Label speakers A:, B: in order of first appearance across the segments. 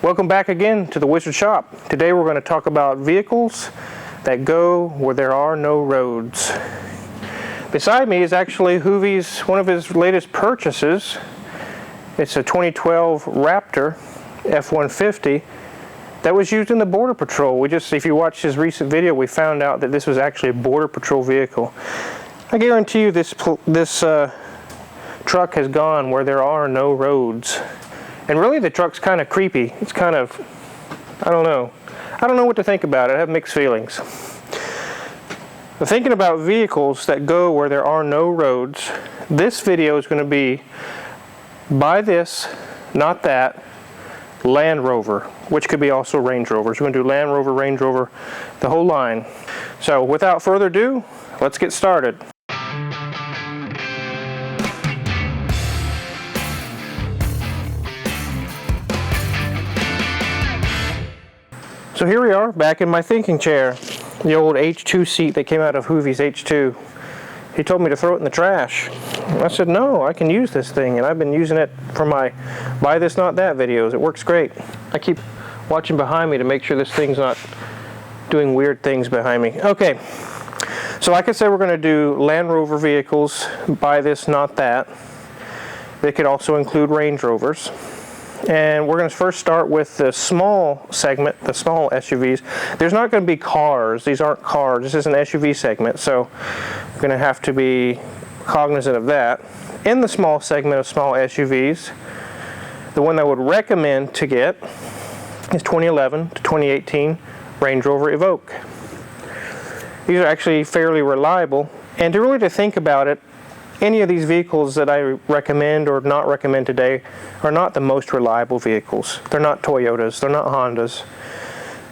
A: Welcome back again to the Wizard Shop. Today we're going to talk about vehicles that go where there are no roads. Beside me is actually Hoovie's, one of his latest purchases. It's a 2012 Raptor F-150 that was used in the Border Patrol. If you watched his recent video, we found out that this was actually a Border Patrol vehicle. I guarantee you this truck has gone where there are no roads. And really the truck's kind of creepy. It's kind of, I don't know what to think about it. I have mixed feelings. But thinking about vehicles that go where there are no roads, this video is going to be buy this, not that, Land Rover, which could be also Range Rovers. We're going to do Land Rover, Range Rover, the whole line. So without further ado, let's get started. So here we are, back in my thinking chair. The old H2 seat that came out of Hoovie's H2. He told me to throw it in the trash. I said, no, I can use this thing, and I've been using it for my buy this, not that videos. It works great. I keep watching behind me to make sure this thing's not doing weird things behind me. Okay, so like I said, we're going to do Land Rover vehicles, buy this, not that. They could also include Range Rovers. And we're going to first start with the small segment, the small SUVs. There's not going to be cars. These aren't cars. This is an SUV segment, so we're going to have to be cognizant of that. In the small segment of small SUVs, the one I would recommend to get is 2011 to 2018 Range Rover Evoque. These are actually fairly reliable, and to think about it, any of these vehicles that I recommend or not recommend today are not the most reliable vehicles. They're not Toyotas, they're not Hondas.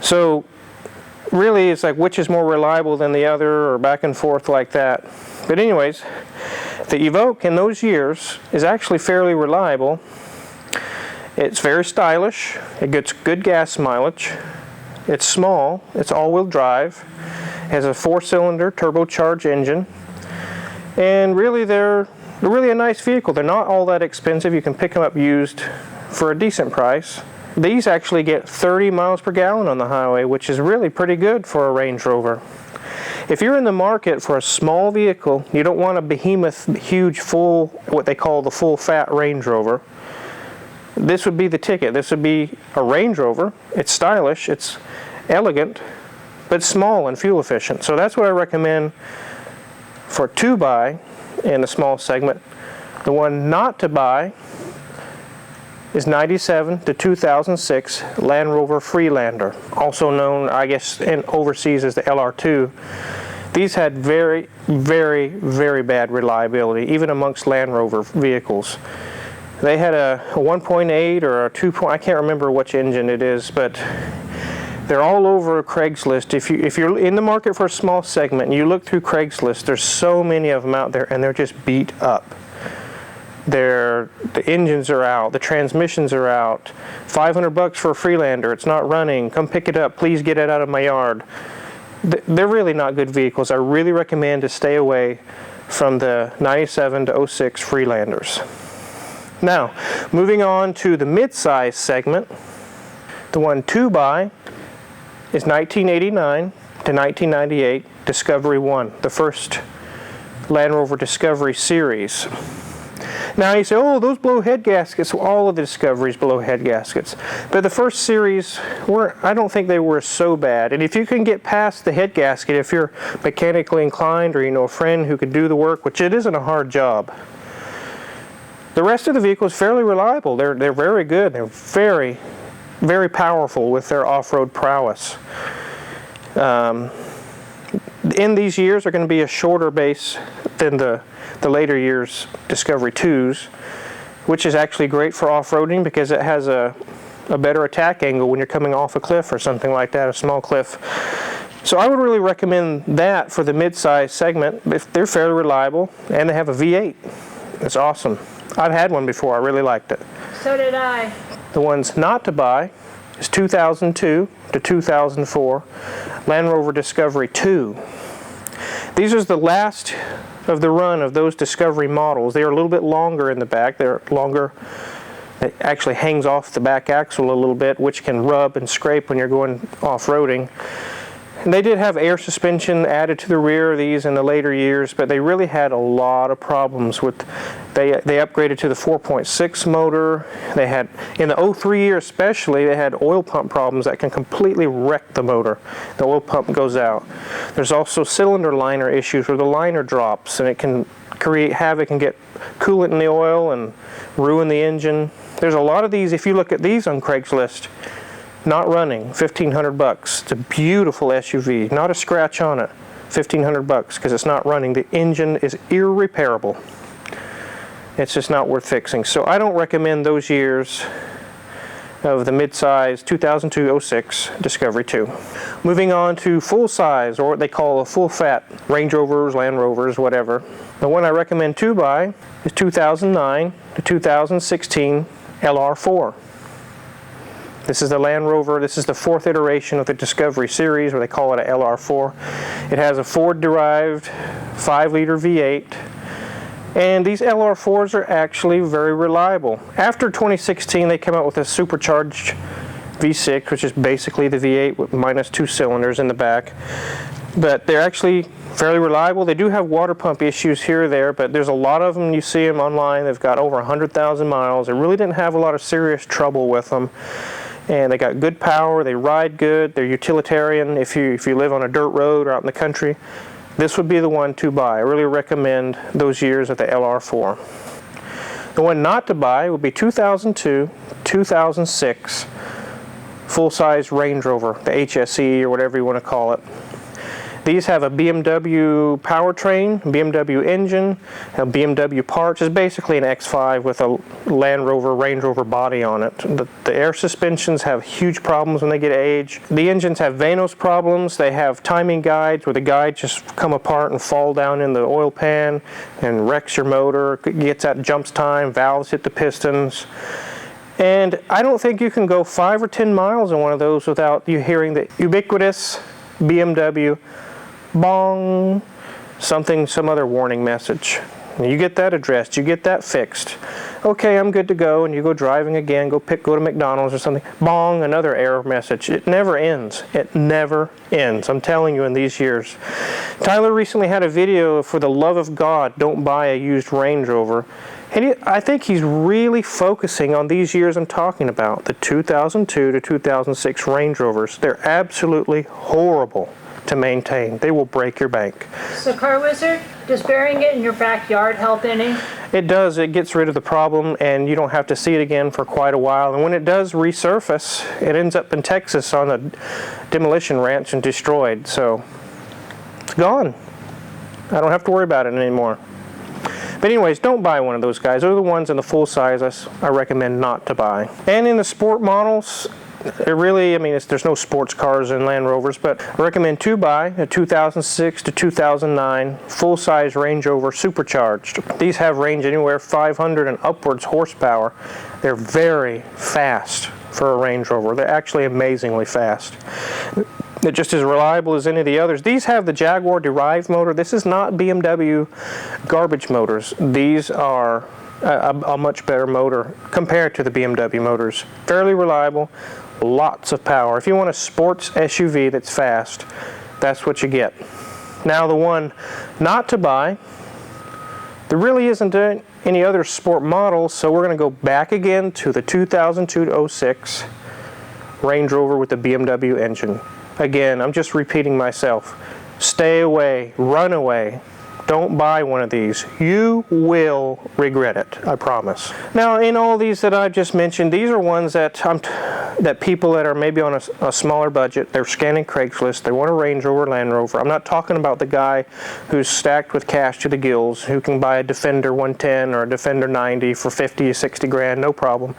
A: So really it's like which is more reliable than the other, or back and forth like that. But anyways, the Evoque in those years is actually fairly reliable. It's very stylish, it gets good gas mileage, it's small, it's all-wheel drive, it has a 4-cylinder turbocharged engine. And really they're really a nice vehicle. They're not all that expensive. You can pick them up used for a decent price. These actually get 30 miles per gallon on the highway, which is really pretty good for a Range Rover. If you're in the market for a small vehicle, you don't want a behemoth, huge, full, what they call the full fat Range Rover, this would be the ticket. This would be a Range Rover. It's stylish, it's elegant, but small and fuel efficient. So that's what I recommend for to buy in the small segment. The one not to buy is 97 to 2006 Land Rover Freelander, also known, I guess, in overseas as the LR2. These had very, very, very bad reliability, even amongst Land Rover vehicles. They had a 1.8 or a 2. I can't remember which engine it is, but they're all over Craigslist. If you're in the market for a small segment and you look through Craigslist, there's so many of them out there, and they're just beat up. The engines are out, the transmissions are out. $500 for a Freelander, it's not running. Come pick it up, please get it out of my yard. They're really not good vehicles. I really recommend to stay away from the 97 to 06 Freelanders. Now, moving on to the mid-size segment, the one to buy is 1989 to 1998 Discovery 1, the first Land Rover Discovery series. Now you say, oh, those blow head gaskets. Well, all of the Discoveries blow head gaskets. But the first series, I don't think they were so bad. And if you can get past the head gasket, if you're mechanically inclined or you know a friend who could do the work, which it isn't a hard job, the rest of the vehicle is fairly reliable. They're very good. They're very, very powerful with their off-road prowess. In these years are going to be a shorter base than the later years Discovery 2s, which is actually great for off-roading because it has a better attack angle when you're coming off a cliff or something like that, a small cliff. So I would really recommend that for the mid-size segment. They're fairly reliable, and they have a V8. It's awesome. I've had one before. I really liked it.
B: So did I.
A: The ones not to buy is 2002 to 2004 Land Rover Discovery 2. These are the last of the run of those Discovery models. They are a little bit longer in the back. They're longer It actually hangs off the back axle a little bit, which can rub and scrape when you're going off-roading. And they did have air suspension added to the rear of these in the later years, but they really had a lot of problems with. They upgraded to the 4.6 motor. They had, in the 03 year especially, they had oil pump problems that can completely wreck the motor. The oil pump goes out. There's also cylinder liner issues where the liner drops and it can create havoc and get coolant in the oil and ruin the engine. There's a lot of these. If you look at these on Craigslist, not running, $1,500. It's a beautiful SUV, not a scratch on it. $1,500 because it's not running. The engine is irreparable. It's just not worth fixing. So I don't recommend those years of the mid-size 2002 06 Discovery 2. Moving on to full-size, or what they call a full-fat Range Rovers, Land Rovers, whatever. The one I recommend to buy is 2009 to 2016 LR4. This is the Land Rover. This is the fourth iteration of the Discovery series, where they call it a LR4. It has a Ford-derived 5-liter V8, and these LR4s are actually very reliable. After 2016, they came out with a supercharged V6, which is basically the V8 with minus 2 cylinders in the back. But they're actually fairly reliable. They do have water pump issues here or there, but there's a lot of them. You see them online. They've got over 100,000 miles. They really didn't have a lot of serious trouble with them. And they got good power, they ride good, they're utilitarian. If you live on a dirt road or out in the country, this would be the one to buy. I really recommend those years of the LR4. The one not to buy would be 2002, 2006 full-size Range Rover, the HSE or whatever you want to call it. These have a BMW powertrain, BMW engine, BMW parts. It's basically an X5 with a Land Rover, Range Rover body on it. The air suspensions have huge problems when they get age. The engines have Vanos problems. They have timing guides where the guides just come apart and fall down in the oil pan and wrecks your motor. It gets at jumps time, valves hit the pistons. And I don't think you can go 5 or 10 miles in one of those without you hearing the ubiquitous BMW bong, some other warning message. You get that addressed, you get that fixed. Okay, I'm good to go, and you go driving again, go to McDonald's or something. Bong, another error message. It never ends. It never ends. I'm telling you, in these years. Tyler recently had a video, for the love of God, don't buy a used Range Rover. And I think he's really focusing on these years I'm talking about, the 2002 to 2006 Range Rovers. They're absolutely horrible to maintain. They will break your bank.
B: So, Car Wizard, does burying it in your backyard help any?
A: It does. It gets rid of the problem, and you don't have to see it again for quite a while. And when it does resurface, it ends up in Texas on a demolition ranch and destroyed. So it's gone. I don't have to worry about it anymore. But anyways, don't buy one of those guys. Those are the ones in the full size I recommend not to buy. And in the sport models, it really, there's no sports cars in Land Rovers, but I recommend to buy a 2006 to 2009 full-size Range Rover supercharged. These have range anywhere 500 and upwards horsepower. They're very fast for a Range Rover. They're actually amazingly fast. They're just as reliable as any of the others. These have the Jaguar derived motor. This is not BMW garbage motors. These are a much better motor compared to the BMW motors. Fairly reliable, lots of power. If you want a sports SUV that's fast, that's what you get. Now the one not to buy, there really isn't any other sport models, so we're going to go back again to the 2002 to 06 Range Rover with the BMW engine. Again, I'm just repeating myself. Stay away, run away. Don't buy one of these. You will regret it, I promise. Now, in all these that I've just mentioned, these are ones that people that are maybe on a smaller budget, they're scanning Craigslist, they want a Range Rover, Land Rover. I'm not talking about the guy who's stacked with cash to the gills, who can buy a Defender 110 or a Defender 90 for 50 or 60 grand, no problem.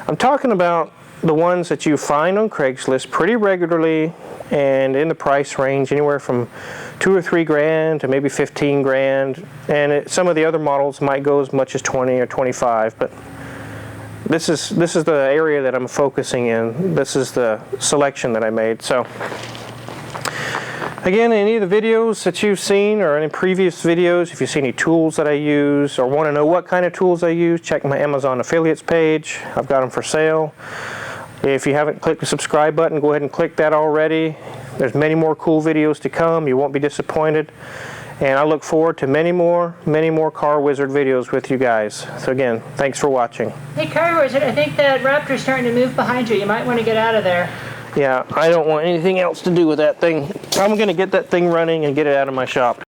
A: I'm talking about the ones that you find on Craigslist pretty regularly and in the price range anywhere from 2 or 3 grand to maybe 15 grand, and some of the other models might go as much as 20 or 25, but this is the area that I'm focusing in. This is the selection that I made. So Again, any of the videos that you've seen or any previous videos, if you see any tools that I use or want to know what kind of tools I use, check my Amazon affiliates page. I've got them for sale. If you haven't clicked the subscribe button, go ahead and click that already. There's many more cool videos to come. You won't be disappointed. And I look forward to many more Car Wizard videos with you guys. So again, thanks for watching.
B: Hey, Car Wizard, I think that Raptor's starting to move behind you. You might want to get out of there.
A: Yeah, I don't want anything else to do with that thing. I'm going to get that thing running and get it out of my shop.